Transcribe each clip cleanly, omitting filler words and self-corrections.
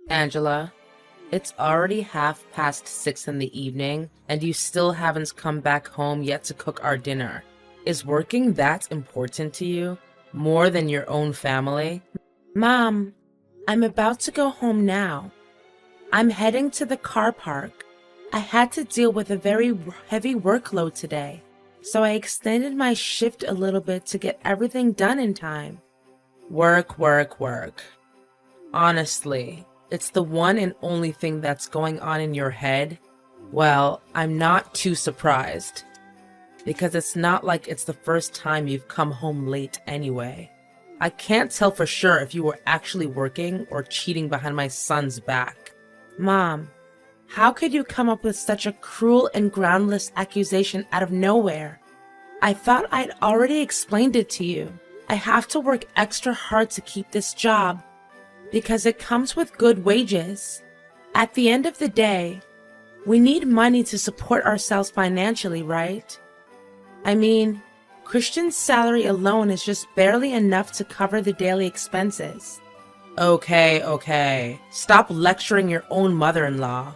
Angela, it's already 6:30 in the evening, and you still haven't come back home yet to cook our dinner. Is working that important to you? More than your own family? Mom, I'm about to go home now. I'm heading to the car park. I had to deal with a very heavy workload today, so I extended my shift a little bit to get everything done in time. Work, work, work. Honestly, it's the one and only thing that's going on in your head. Well, I'm not too surprised, because it's not like it's the first time you've come home late anyway. I can't tell for sure if you were actually working or cheating behind my son's back. Mom, how could you come up with such a cruel and groundless accusation out of nowhere? I thought I'd already explained it to you. I have to work extra hard to keep this job because it comes with good wages. At the end of the day, we need money to support ourselves financially, right? I mean, Christian's salary alone is just barely enough to cover the daily expenses. Okay. Stop lecturing your own mother-in-law.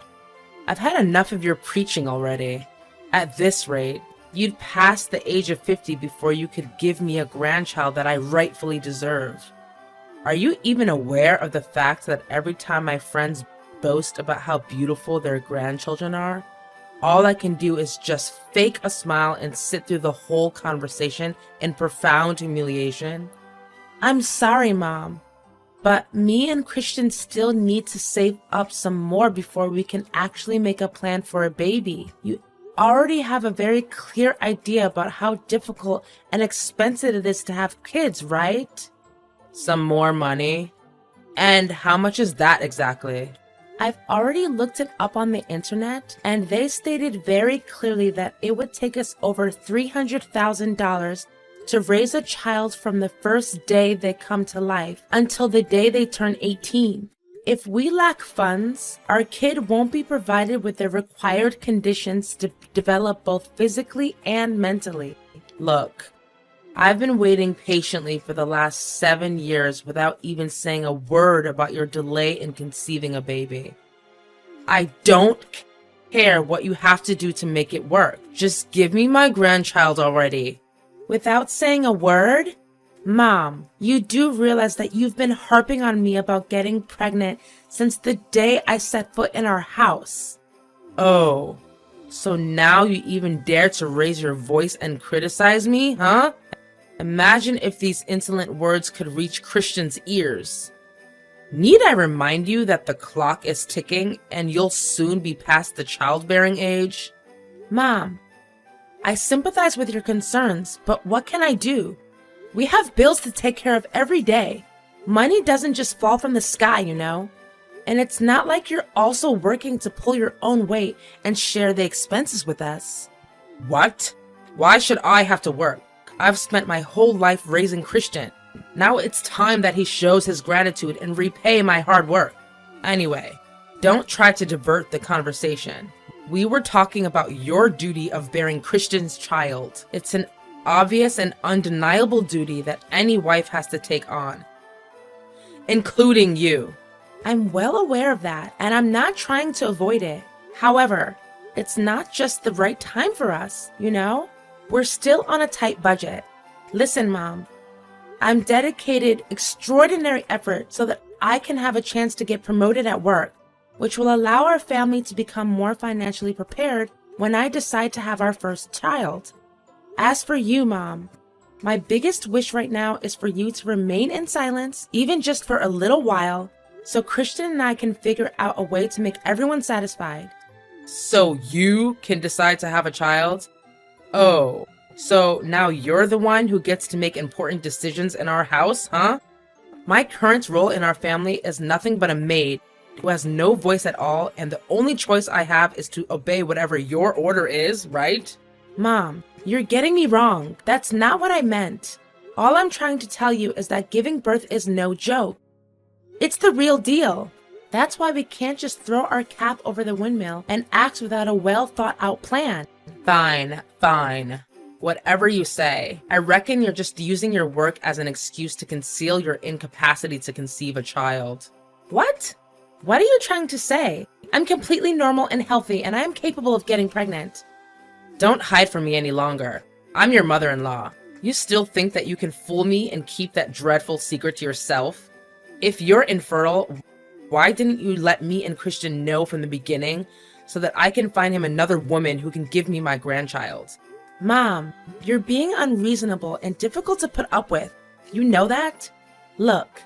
I've had enough of your preaching already. At this rate, you'd pass the age of 50 before you could give me a grandchild that I rightfully deserve. Are you even aware of the fact that every time my friends boast about how beautiful their grandchildren are, all I can do is just fake a smile and sit through the whole conversation in profound humiliation? I'm sorry, Mom, but me and Christian still need to save up some more before we can actually make a plan for a baby. You already have a very clear idea about how difficult and expensive it is to have kids, right? Some more money? And how much is that exactly? I've already looked it up on the internet, and they stated very clearly that it would take us over $300,000 to raise a child from the first day they come to life until the day they turn 18. If we lack funds, our kid won't be provided with the required conditions to develop both physically and mentally. Look, I've been waiting patiently for the last 7 years without even saying a word about your delay in conceiving a baby. I don't care what you have to do to make it work. Just give me my grandchild already. Without saying a word? Mom, you do realize that you've been harping on me about getting pregnant since the day I set foot in our house. Oh, so now you even dare to raise your voice and criticize me, huh? Imagine if these insolent words could reach Christian's ears. Need I remind you that the clock is ticking and you'll soon be past the childbearing age? Mom, I sympathize with your concerns, but what can I do? We have bills to take care of every day. Money doesn't just fall from the sky, you know? And it's not like you're also working to pull your own weight and share the expenses with us. What? Why should I have to work? I've spent my whole life raising Christian. Now it's time that he shows his gratitude and repay my hard work. Anyway, don't try to divert the conversation. We were talking about your duty of bearing Christian's child. It's an obvious and undeniable duty that any wife has to take on, including you. I'm well aware of that, and I'm not trying to avoid it. However, it's not just the right time for us, you know? We're still on a tight budget. Listen, Mom, I'm dedicated extraordinary effort so that I can have a chance to get promoted at work, which will allow our family to become more financially prepared when I decide to have our first child. As for you, Mom, my biggest wish right now is for you to remain in silence, even just for a little while, so Christian and I can figure out a way to make everyone satisfied. So you can decide to have a child? Oh, so now you're the one who gets to make important decisions in our house, huh? My current role in our family is nothing but a maid who has no voice at all, and the only choice I have is to obey whatever your order is, right? Mom, you're getting me wrong. That's not what I meant. All I'm trying to tell you is that giving birth is no joke. It's the real deal. That's why we can't just throw our cap over the windmill and act without a well-thought-out plan. Fine. Whatever you say. I reckon you're just using your work as an excuse to conceal your incapacity to conceive a child. What? What are you trying to say? I'm completely normal and healthy, and I am capable of getting pregnant. Don't hide from me any longer. I'm your mother-in-law. You still think that you can fool me and keep that dreadful secret to yourself? If you're infertile, why didn't you let me and Christian know from the beginning so that I can find him another woman who can give me my grandchild? Mom, you're being unreasonable and difficult to put up with. You know that? Look,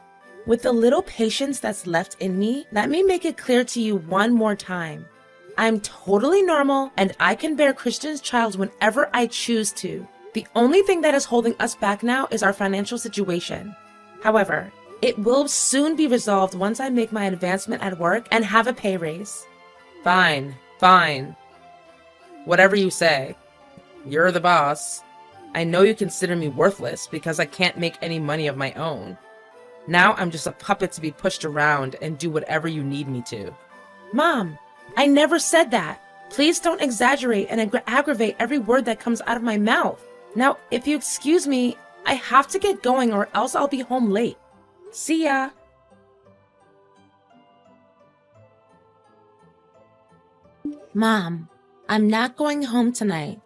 with the little patience that's left in me, let me make it clear to you one more time. I'm totally normal and I can bear Christian's child whenever I choose to. The only thing that is holding us back now is our financial situation. However, it will soon be resolved once I make my advancement at work and have a pay raise. Fine. Whatever you say. You're the boss. I know you consider me worthless because I can't make any money of my own. Now I'm just a puppet to be pushed around and do whatever you need me to. Mom, I never said that. Please don't exaggerate and aggravate every word that comes out of my mouth. Now, if you excuse me, I have to get going or else I'll be home late. See ya. Mom, I'm not going home tonight.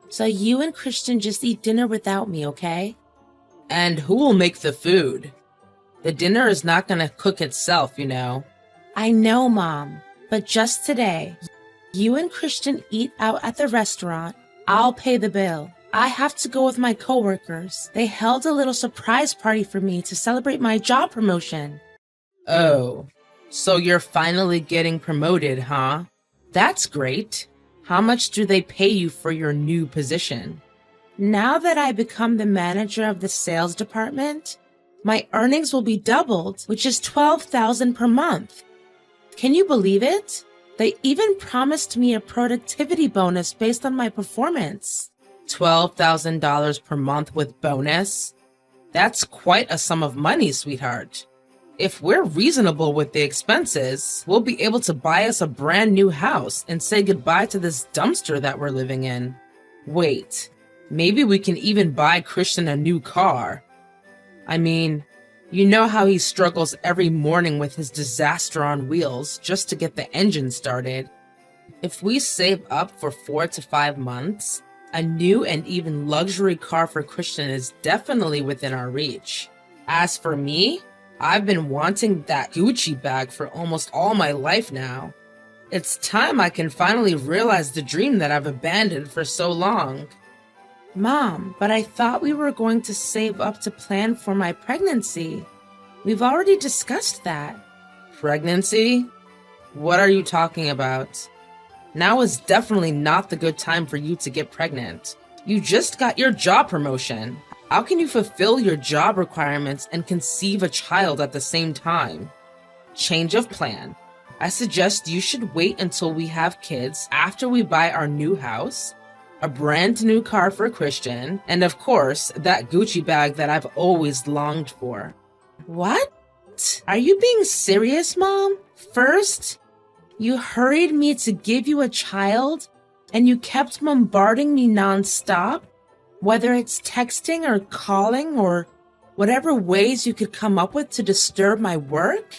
So you and Christian just eat dinner without me, okay? And who will make the food? The dinner is not gonna cook itself, you know. I know, Mom, but just today, you and Christian eat out at the restaurant. I'll pay the bill. I have to go with my coworkers. They held a little surprise party for me to celebrate my job promotion. Oh, so you're finally getting promoted, huh? That's great. How much do they pay you for your new position? Now that I become the manager of the sales department, my earnings will be doubled, which is $12,000 per month. Can you believe it? They even promised me a productivity bonus based on my performance. $12,000 per month with bonus? That's quite a sum of money, sweetheart. If we're reasonable with the expenses, we'll be able to buy us a brand new house and say goodbye to this dumpster that we're living in. Wait, maybe we can even buy Christian a new car. I mean, you know how he struggles every morning with his disaster on wheels just to get the engine started. If we save up for 4 to 5 months, a new and even luxury car for Christian is definitely within our reach. As for me, I've been wanting that Gucci bag for almost all my life now. It's time I can finally realize the dream that I've abandoned for so long. Mom, but I thought we were going to save up to plan for my pregnancy. We've already discussed that. Pregnancy? What are you talking about? Now is definitely not the good time for you to get pregnant. You just got your job promotion. How can you fulfill your job requirements and conceive a child at the same time? Change of plan. I suggest you should wait until we have kids after we buy our new house, a brand new car for Christian, and of course, that Gucci bag that I've always longed for. What? Are you being serious, Mom? First, you hurried me to give you a child, and you kept bombarding me nonstop? Whether it's texting or calling or whatever ways you could come up with to disturb my work?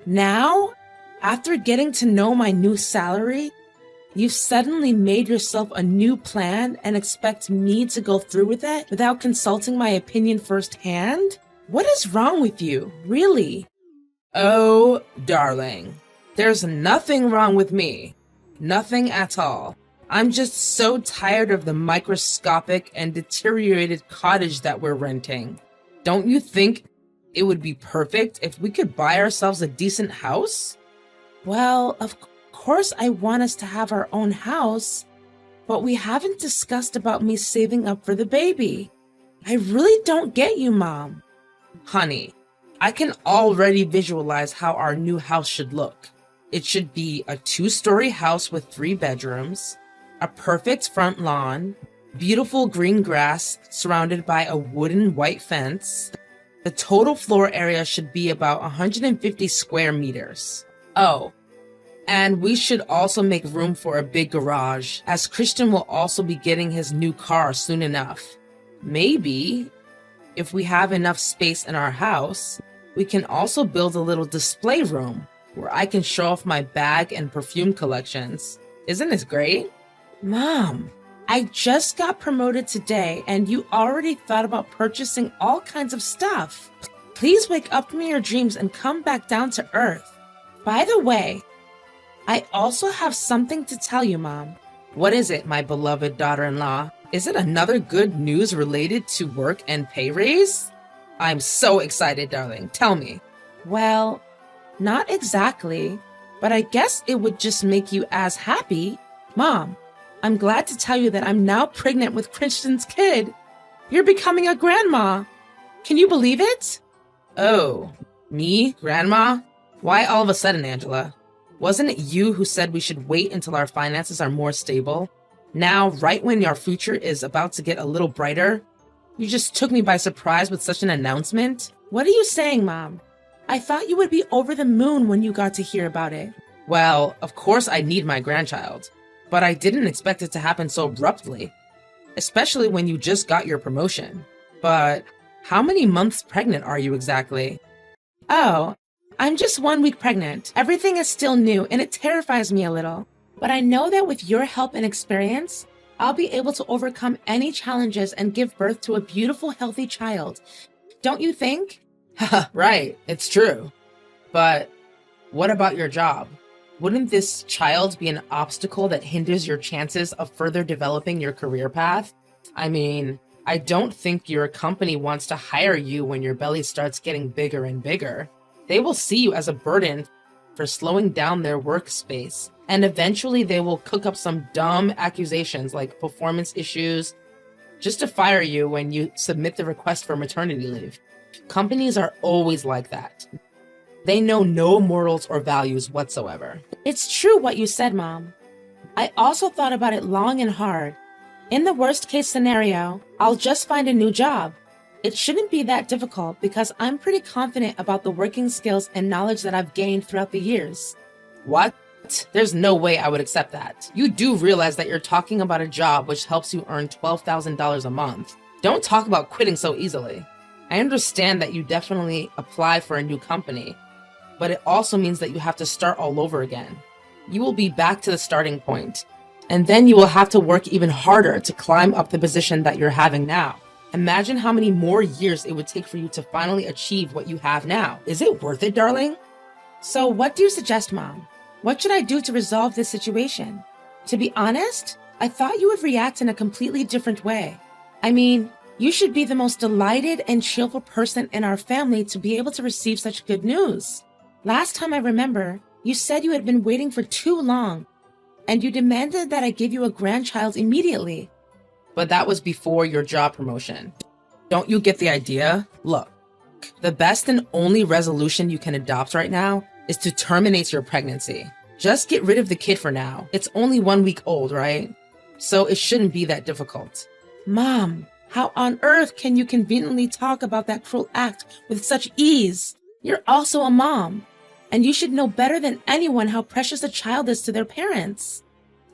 Now, after getting to know my new salary, you've suddenly made yourself a new plan and expect me to go through with it without consulting my opinion firsthand? What is wrong with you, really? Oh, darling, there's nothing wrong with me. Nothing at all. I'm just so tired of the microscopic and deteriorated cottage that we're renting. Don't you think it would be perfect if we could buy ourselves a decent house? Well, of course I want us to have our own house, but we haven't discussed about me saving up for the baby. I really don't get you, Mom. Honey, I can already visualize how our new house should look. It should be a 2-story house with 3 bedrooms, a perfect front lawn, beautiful green grass surrounded by a wooden white fence. The total floor area should be about 150 square meters. Oh, and we should also make room for a big garage, as Christian will also be getting his new car soon enough. Maybe, if we have enough space in our house, we can also build a little display room where I can show off my bag and perfume collections. Isn't this great? Mom, I just got promoted today and you already thought about purchasing all kinds of stuff. Please wake up from your dreams and come back down to earth. By the way, I also have something to tell you, Mom. What is it, my beloved daughter-in-law? Is it another good news related to work and pay raise? I'm so excited, darling. Tell me. Well, not exactly, but I guess it would just make you as happy. Mom, I'm glad to tell you that I'm now pregnant with Christian's kid. You're becoming a grandma. Can you believe it? Oh, me, grandma? Why all of a sudden, Angela? Wasn't it you who said we should wait until our finances are more stable? Now, right when our future is about to get a little brighter, you just took me by surprise with such an announcement? What are you saying, Mom? I thought you would be over the moon when you got to hear about it. Well, of course I need my grandchild, but I didn't expect it to happen so abruptly, especially when you just got your promotion. But how many months pregnant are you exactly? Oh, I'm just 1 week pregnant. Everything is still new and it terrifies me a little. But I know that with your help and experience, I'll be able to overcome any challenges and give birth to a beautiful, healthy child. Don't you think? Right, it's true. But what about your job? Wouldn't this child be an obstacle that hinders your chances of further developing your career path? I mean, I don't think your company wants to hire you when your belly starts getting bigger and bigger. They will see you as a burden for slowing down their workspace, and eventually they will cook up some dumb accusations like performance issues just to fire you when you submit the request for maternity leave. Companies are always like that. They know no morals or values whatsoever. It's true what you said, Mom. I also thought about it long and hard. In the worst case scenario, I'll just find a new job. It shouldn't be that difficult because I'm pretty confident about the working skills and knowledge that I've gained throughout the years. What? There's no way I would accept that. You do realize that you're talking about a job which helps you earn $12,000 a month. Don't talk about quitting so easily. I understand that you definitely apply for a new company, but it also means that you have to start all over again. You will be back to the starting point, and then you will have to work even harder to climb up the position that you're having now. Imagine how many more years it would take for you to finally achieve what you have now. Is it worth it, darling? So what do you suggest, Mom? What should I do to resolve this situation? To be honest, I thought you would react in a completely different way. I mean, you should be the most delighted and cheerful person in our family to be able to receive such good news. Last time I remember, you said you had been waiting for too long, and you demanded that I give you a grandchild immediately. But that was before your job promotion. Don't you get the idea? Look, the best and only resolution you can adopt right now is to terminate your pregnancy. Just get rid of the kid for now. It's only 1 week old, right? So it shouldn't be that difficult. Mom, how on earth can you conveniently talk about that cruel act with such ease? You're also a mom, and you should know better than anyone how precious a child is to their parents.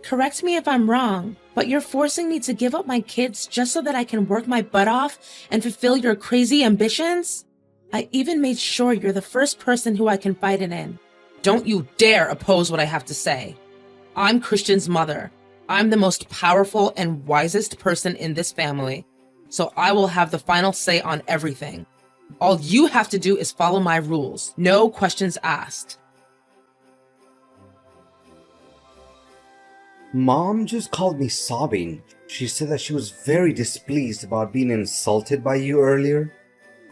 Correct me if I'm wrong, but you're forcing me to give up my kids just so that I can work my butt off and fulfill your crazy ambitions? I even made sure you're the first person who I confided in. Don't you dare oppose what I have to say. I'm Christian's mother. I'm the most powerful and wisest person in this family, so I will have the final say on everything. All you have to do is follow my rules. No questions asked. Mom just called me sobbing. She said that she was very displeased about being insulted by you earlier.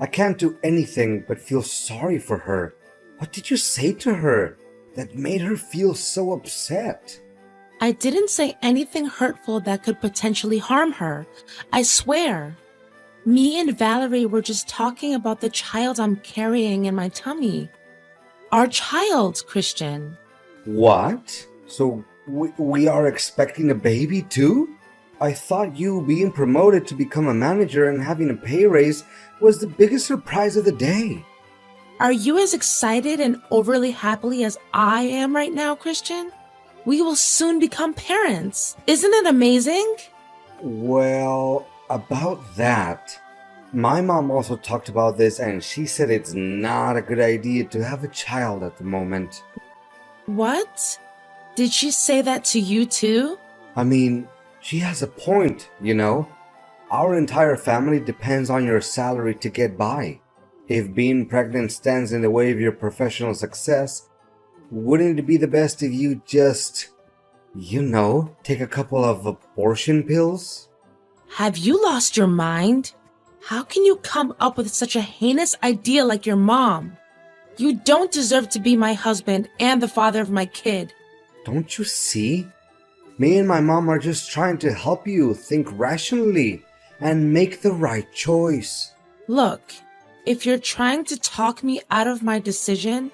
I can't do anything but feel sorry for her. What did you say to her that made her feel so upset? I didn't say anything hurtful that could potentially harm her. I swear. Me and Valerie were just talking about the child I'm carrying in my tummy. Our child, Christian. What? So we are expecting a baby too? I thought you being promoted to become a manager and having a pay raise was the biggest surprise of the day. Are you as excited and overly happy as I am right now, Christian? We will soon become parents. Isn't it amazing? Well, about that, my mom also talked about this and she said it's not a good idea to have a child at the moment. What? Did she say that to you too? I mean, she has a point, you know? Our entire family depends on your salary to get by. If being pregnant stands in the way of your professional success, wouldn't it be the best if you just, take a couple of abortion pills? Have you lost your mind? How can you come up with such a heinous idea like your mom? You don't deserve to be my husband and the father of my kid. Don't you see? Me and my mom are just trying to help you think rationally and make the right choice. Look, if you're trying to talk me out of my decision,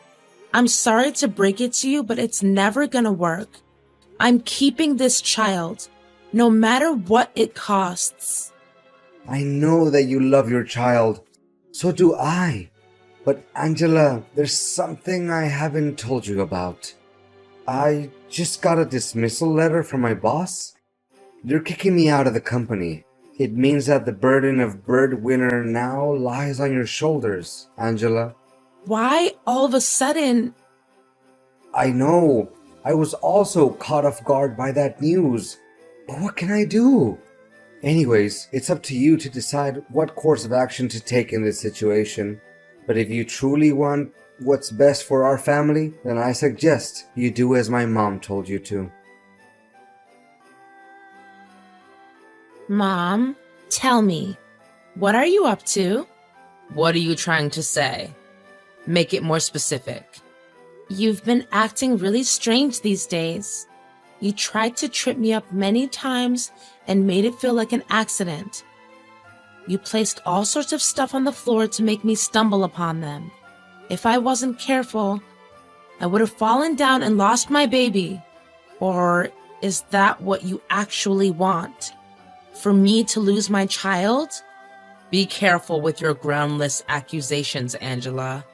I'm sorry to break it to you, but it's never gonna work. I'm keeping this child, no matter what it costs. I know that you love your child. So do I. But Angela, there's something I haven't told you about. I just got a dismissal letter from my boss. They're kicking me out of the company. It means that the burden of breadwinner now lies on your shoulders, Angela. Why all of a sudden? I know. I was also caught off guard by that news. But what can I do? Anyways, it's up to you to decide what course of action to take in this situation. But if you truly want what's best for our family, then I suggest you do as my mom told you to. Mom, tell me, what are you up to? What are you trying to say? Make it more specific. You've been acting really strange these days. You tried to trip me up many times and made it feel like an accident. You placed all sorts of stuff on the floor to make me stumble upon them. If I wasn't careful, I would have fallen down and lost my baby. Or is that what you actually want? For me to lose my child? Be careful with your groundless accusations, Angela.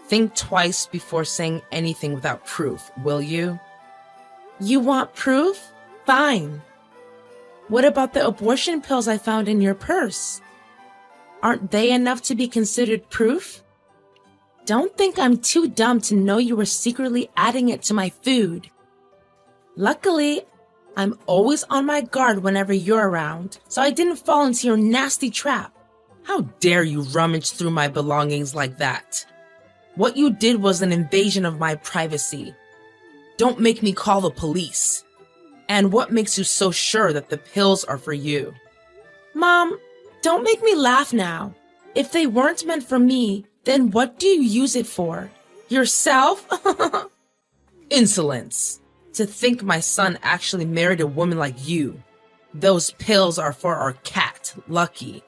Think twice before saying anything without proof, will you? You want proof? Fine. What about the abortion pills I found in your purse? Aren't they enough to be considered proof? Don't think I'm too dumb to know you were secretly adding it to my food. Luckily, I'm always on my guard whenever you're around, so I didn't fall into your nasty trap. How dare you rummage through my belongings like that? What you did was an invasion of my privacy. Don't make me call the police. And what makes you so sure that the pills are for you? Mom, don't make me laugh now. If they weren't meant for me, then what do you use it for? Yourself? Insolence. To think my son actually married a woman like you. Those pills are for our cat, Lucky.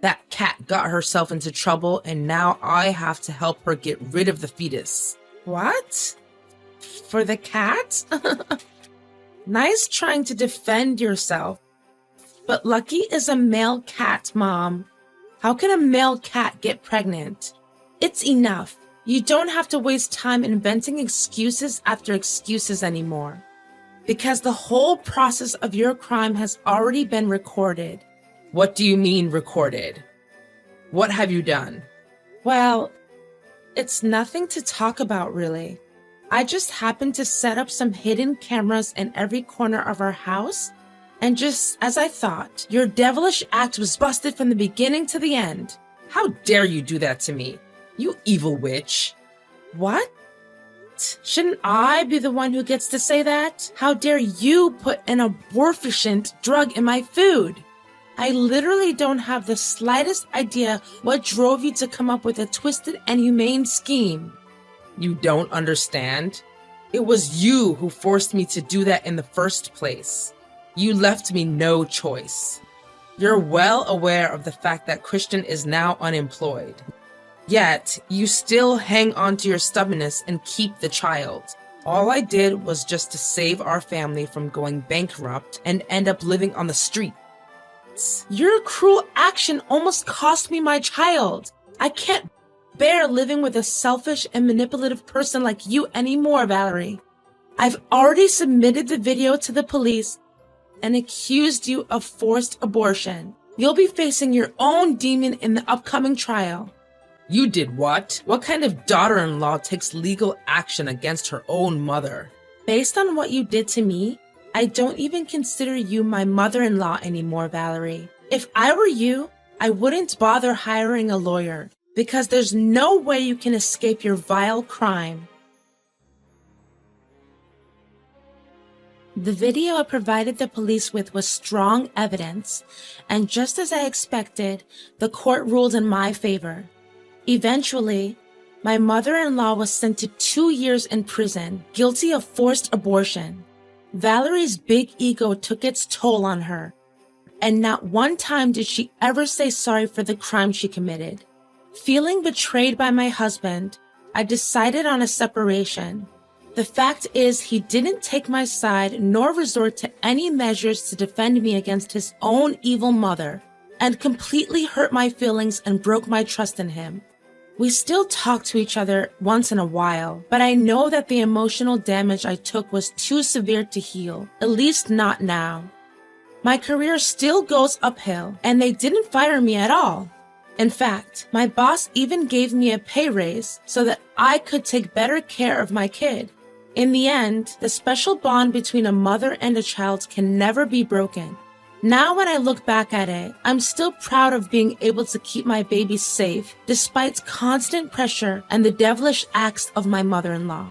That cat got herself into trouble and now I have to help her get rid of the fetus. What? For the cat? Nice trying to defend yourself. But Lucky is a male cat, Mom. How can a male cat get pregnant? It's enough. You don't have to waste time inventing excuses after excuses anymore. Because the whole process of your crime has already been recorded. What do you mean recorded? What have you done? Well, it's nothing to talk about really. I just happened to set up some hidden cameras in every corner of our house, and just as I thought, your devilish act was busted from the beginning to the end. How dare you do that to me, you evil witch? What? Shouldn't I be the one who gets to say that? How dare you put an abortifacient drug in my food? I literally don't have the slightest idea what drove you to come up with a twisted and humane scheme. You don't understand? It was you who forced me to do that in the first place. You left me no choice. You're well aware of the fact that Christian is now unemployed. Yet, you still hang on to your stubbornness and keep the child. All I did was just to save our family from going bankrupt and end up living on the street. Your cruel action almost cost me my child. I can't bear living with a selfish and manipulative person like you anymore, Valerie. I've already submitted the video to the police and accused you of forced abortion. You'll be facing your own demon in the upcoming trial. You did what? What kind of daughter-in-law takes legal action against her own mother? Based on what you did to me, I don't even consider you my mother-in-law anymore, Valerie. If I were you, I wouldn't bother hiring a lawyer, because there's no way you can escape your vile crime. The video I provided the police with was strong evidence, and just as I expected, the court ruled in my favor. Eventually, my mother-in-law was sent to 2 years in prison, guilty of forced abortion. Valerie's big ego took its toll on her, and not one time did she ever say sorry for the crime she committed. Feeling betrayed by my husband, I decided on a separation. The fact is, he didn't take my side nor resort to any measures to defend me against his own evil mother, and completely hurt my feelings and broke my trust in him. We still talk to each other once in a while, but I know that the emotional damage I took was too severe to heal, at least not now. My career still goes uphill, and they didn't fire me at all. In fact, my boss even gave me a pay raise so that I could take better care of my kid. In the end, the special bond between a mother and a child can never be broken. Now when I look back at it, I'm still proud of being able to keep my baby safe despite constant pressure and the devilish acts of my mother-in-law.